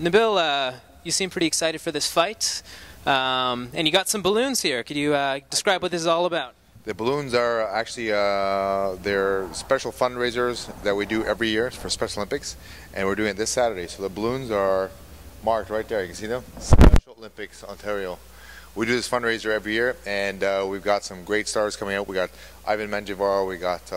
Nabil, you seem pretty excited for this fight, and you got some balloons here. Could you describe what this is all about? The balloons are actually they're special fundraisers that we do every year for Special Olympics, and we're doing it this Saturday. So the balloons are marked right there. You can see them. Special Olympics Ontario. We do this fundraiser every year, and we've got some great stars coming out. We got Ivan Menjivar, we got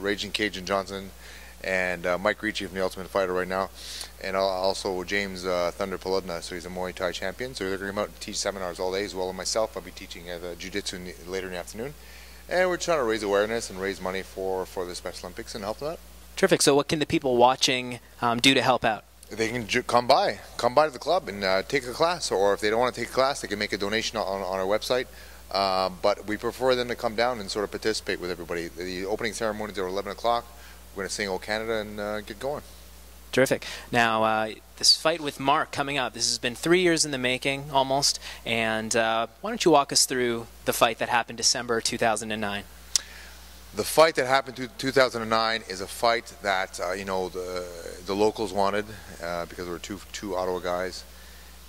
Raging Cajun Johnson, and Mike Ricci from the Ultimate Fighter right now, and also James Thunder Polodna, so he's a Muay Thai champion. So they're going to come out and teach seminars all day, as well as myself. I'll be teaching jiu-jitsu later in the afternoon, and we're trying to raise awareness and raise money for the Special Olympics and help them out. Terrific. So what can the people watching do to help out? They can come by to the club and take a class, or if they don't want to take a class, they can make a donation on our website. But we prefer them to come down and sort of participate with everybody. The opening ceremonies are 11 o'clock. We're going to sing "O Canada" and get going. Terrific. Now, this fight with Mark coming up, this has been 3 years in the making, almost. And why don't you walk us through the fight that happened December 2009? The fight that happened in 2009 is a fight that the locals wanted because there were two Ottawa guys,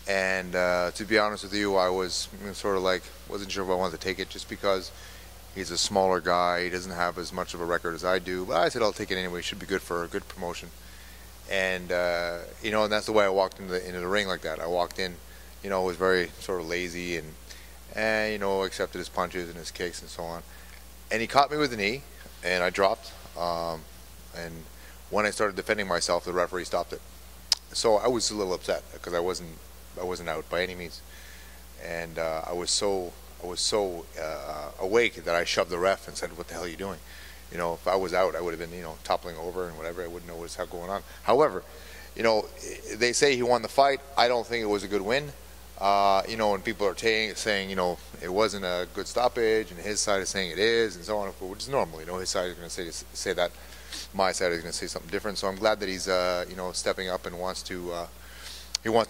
and to be honest with you, I was sort of like wasn't sure if I wanted to take it, just because he's a smaller guy. He doesn't have as much of a record as I do, but I said I'll take it anyway. It should be good for a good promotion, and and that's the way I walked into the ring like that. I walked in, was very sort of lazy and accepted his punches and his kicks and so on. And he caught me with a knee, and I dropped. And when I started defending myself, the referee stopped it. So I was a little upset because I wasn't out by any means, and I was so awake that I shoved the ref and said, "What the hell are you doing?" If I was out, I would have been toppling over and whatever. I wouldn't know what's going on. However, they say he won the fight. I don't think it was a good win. And people are saying, it wasn't a good stoppage, and his side is saying it is, and so on, which is normal. His side is going to say that, my side is going to say something different. So I'm glad that he's, stepping up and wants to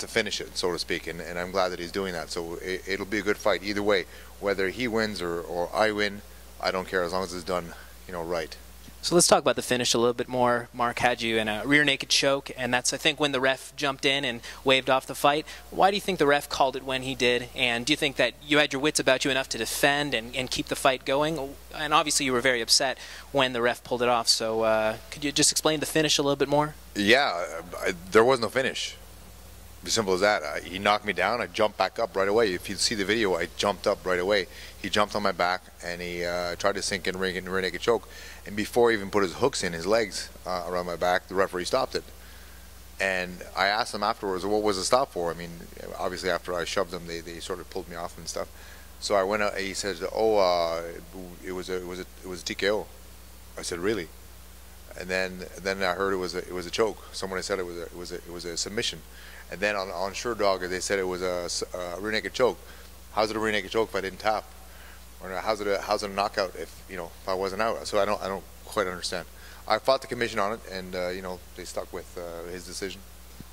finish it, so to speak, and I'm glad that he's doing that. So it'll be a good fight either way, whether he wins or I win. I don't care, as long as it's done, right. So let's talk about the finish a little bit more. Mark had you in a rear naked choke, and that's, I think, when the ref jumped in and waved off the fight. Why do you think the ref called it when he did? And do you think that you had your wits about you enough to defend and keep the fight going? And obviously you were very upset when the ref pulled it off. So could you just explain the finish a little bit more? Yeah, there was no finish. As simple as that. He knocked me down. I jumped back up right away. If you see the video, I jumped up right away. He jumped on my back, and he tried to sink in rear naked choke. And before he even put his hooks in his legs around my back, the referee stopped it. And I asked him afterwards, what was the stop for? I mean, obviously after I shoved them, they sort of pulled me off and stuff. So I went out. He said, "Oh, it was a TKO." I said, "Really?" And then I heard it was a choke. Someone said it was a submission. And then on Sherdog, they said it was a rear naked choke. How's it a rear naked choke if I didn't tap? Or how's it a knockout if I wasn't out? So I don't quite understand. I fought the commission on it, and they stuck with his decision.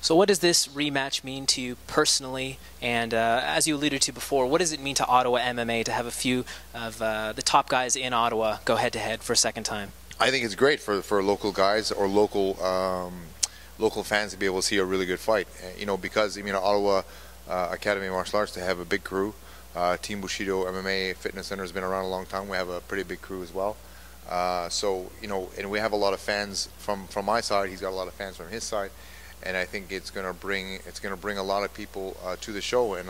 So what does this rematch mean to you personally? And as you alluded to before, what does it mean to Ottawa MMA to have a few of the top guys in Ottawa go head to head for a second time? I think it's great for local guys or local fans to be able to see a really good fight. Because Ottawa Academy of Martial Arts, to have a big crew. Team Bushido MMA Fitness Center has been around a long time. We have a pretty big crew as well. And we have a lot of fans from my side. He's got a lot of fans from his side, and I think it's going to bring a lot of people to the show, and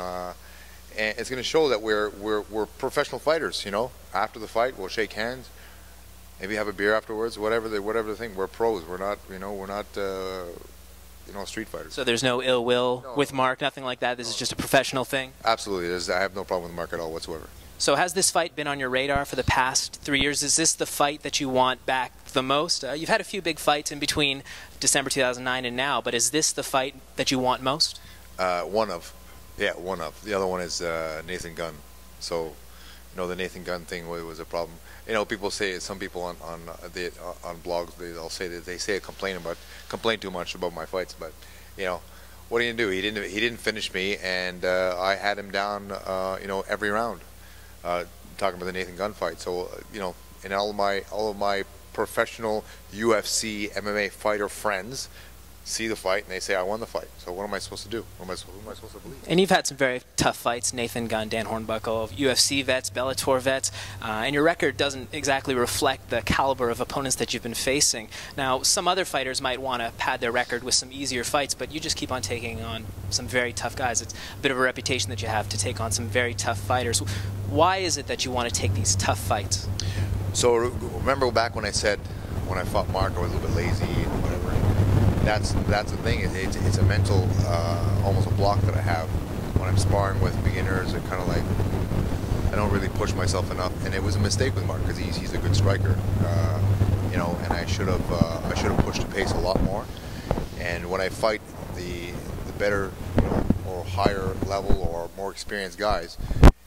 it's going to show that we're professional fighters. After the fight, we'll shake hands, maybe have a beer afterwards, whatever the thing. We're pros. We're not street fighters. So there's no ill will with Mark, nothing like that? This is just a professional thing? Absolutely. I have no problem with Mark at all whatsoever. So has this fight been on your radar for the past 3 years? Is this the fight that you want back the most? You've had a few big fights in between December 2009 and now, but is this the fight that you want most? One of. The other one is Nathan Gunn. So, the Nathan Gunn thing was a problem. People say, some people on blogs, they'll say that they complain too much about my fights, but what are you gonna do? He didn't finish me, and I had him down every round. Talking about the Nathan Gunn fight. So and all of my professional UFC MMA fighter friends see the fight and they say I won the fight. So what am I supposed to do? Who am I supposed to believe? And you've had some very tough fights, Nathan Gunn, Dan Hornbuckle, UFC vets, Bellator vets, and your record doesn't exactly reflect the caliber of opponents that you've been facing. Now, some other fighters might want to pad their record with some easier fights, but you just keep on taking on some very tough guys. It's a bit of a reputation that you have to take on some very tough fighters. Why is it that you want to take these tough fights? So remember back when I said when I fought Mark I was a little bit lazy and whatever. That's the thing. It's a mental, almost a block that I have when I'm sparring with beginners. It kind of like I don't really push myself enough, and it was a mistake with Mark because he's a good striker, you know. And I should have pushed the pace a lot more. And when I fight the better, you know, or higher level or more experienced guys,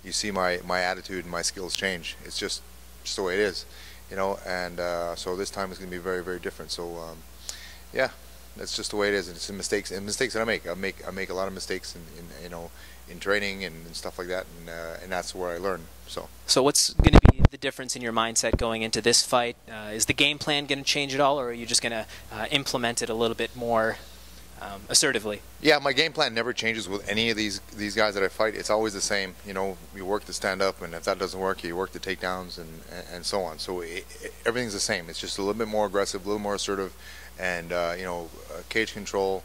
you see my attitude and my skills change. It's just the way it is, you know. And so this time it's going to be very, very different. So yeah. That's just the way it is. It's mistakes that I make. I make a lot of mistakes in you know, in training and stuff like that, and that's where I learn. So what's going to be the difference in your mindset going into this fight? Is the game plan going to change at all, or are you just going to implement it a little bit more assertively? Yeah, my game plan never changes with any of these guys that I fight. It's always the same. You know, you work to stand up, and if that doesn't work, you work to takedowns and so on. So everything's the same. It's just a little bit more aggressive, a little more assertive. And you know, cage control,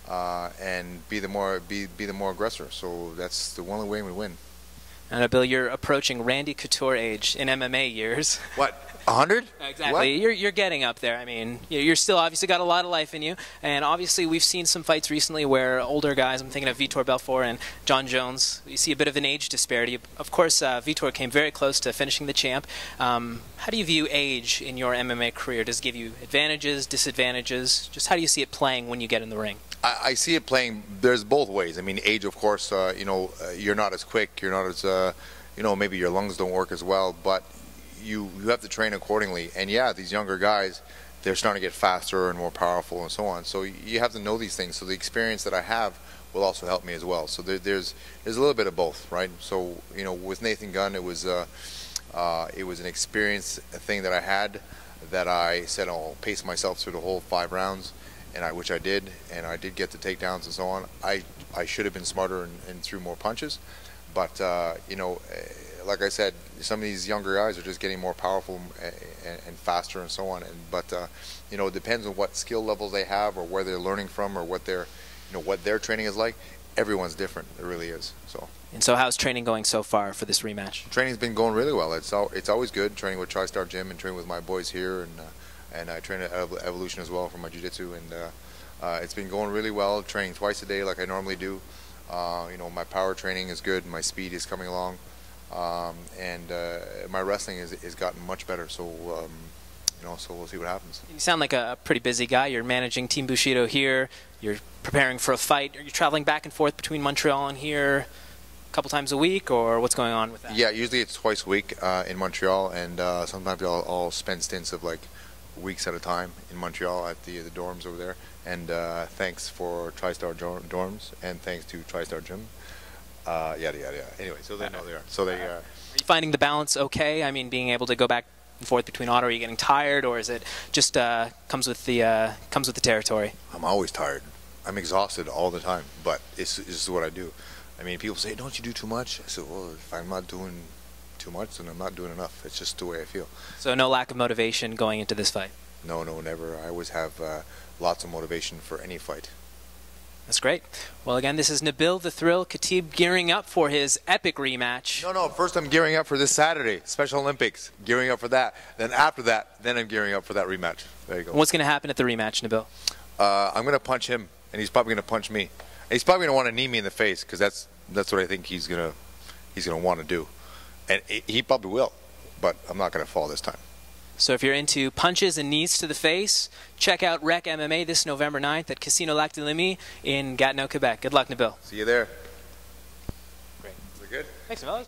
and be the more aggressor. So that's the only way we win. And Bill, you're approaching Randy Couture age in MMA years. What? 100? Exactly. What? You're getting up there. I mean, you're still obviously got a lot of life in you, and obviously we've seen some fights recently where older guys. I'm thinking of Vitor Belfort and John Jones. You see a bit of an age disparity. Of course, Vitor came very close to finishing the champ. How do you view age in your MMA career? Does it give you advantages, disadvantages? Just how do you see it playing when you get in the ring? I see it playing. There's both ways. I mean, age, of course. You know, you're not as quick. You're not as you know, maybe your lungs don't work as well, but you have to train accordingly. And yeah, these younger guys, they're starting to get faster and more powerful and so on. So you have to know these things. So the experience that I have will also help me as well. So there's a little bit of both, right? So you know, with Nathan Gunn, it was an experience thing that I had that I said I'll pace myself through the whole 5 rounds, and which I did, and I did get the takedowns and so on. I should have been smarter and threw more punches, but you know, like I said, some of these younger guys are just getting more powerful and faster and so on. But you know, it depends on what skill levels they have or where they're learning from or what their training is like. Everyone's different. It really is. So. And so, how's training going so far for this rematch? Training's been going really well. It's always good training with TriStar Gym and training with my boys here, and I train at Evolution as well for my jiu-jitsu, and it's been going really well. Training twice a day like I normally do. You know, my power training is good. My speed is coming along. And my wrestling is gotten much better, so you know, so we'll see what happens. You sound like a pretty busy guy. You're managing Team Bushido here. You're preparing for a fight. Are you traveling back and forth between Montreal and here a couple times a week, or what's going on with that? Yeah, usually it's twice a week in Montreal, and sometimes I'll spend stints of like weeks at a time in Montreal at the dorms over there. And thanks for TriStar dorms, and thanks to TriStar Gym. Yada yada. Anyway, so they know they are. So they. Are you finding the balance okay? I mean, being able to go back and forth between Ottawa, are you getting tired, or is it just comes with the territory? I'm always tired. I'm exhausted all the time, but this is what I do. I mean, people say, "Don't you do too much?" I said, "Well, if I'm not doing too much, then I'm not doing enough. It's just the way I feel." So no lack of motivation going into this fight? No, never. I always have lots of motivation for any fight. That's great. Well, again, this is Nabil the Thrill Khatib gearing up for his epic rematch. No, first I'm gearing up for this Saturday, Special Olympics. Gearing up for that. Then after that, then I'm gearing up for that rematch. There you go. What's going to happen at the rematch, Nabil? I'm going to punch him, and he's probably going to punch me. And he's probably going to want to knee me in the face, because that's what I think he's going to want to do. And he probably will, but I'm not going to fall this time. So if you're into punches and knees to the face, check out Rec MMA this November 9th at Casino Lac de Limy in Gatineau, Quebec. Good luck, Nabil. See you there. Great. Is it good? Thanks, Nabil.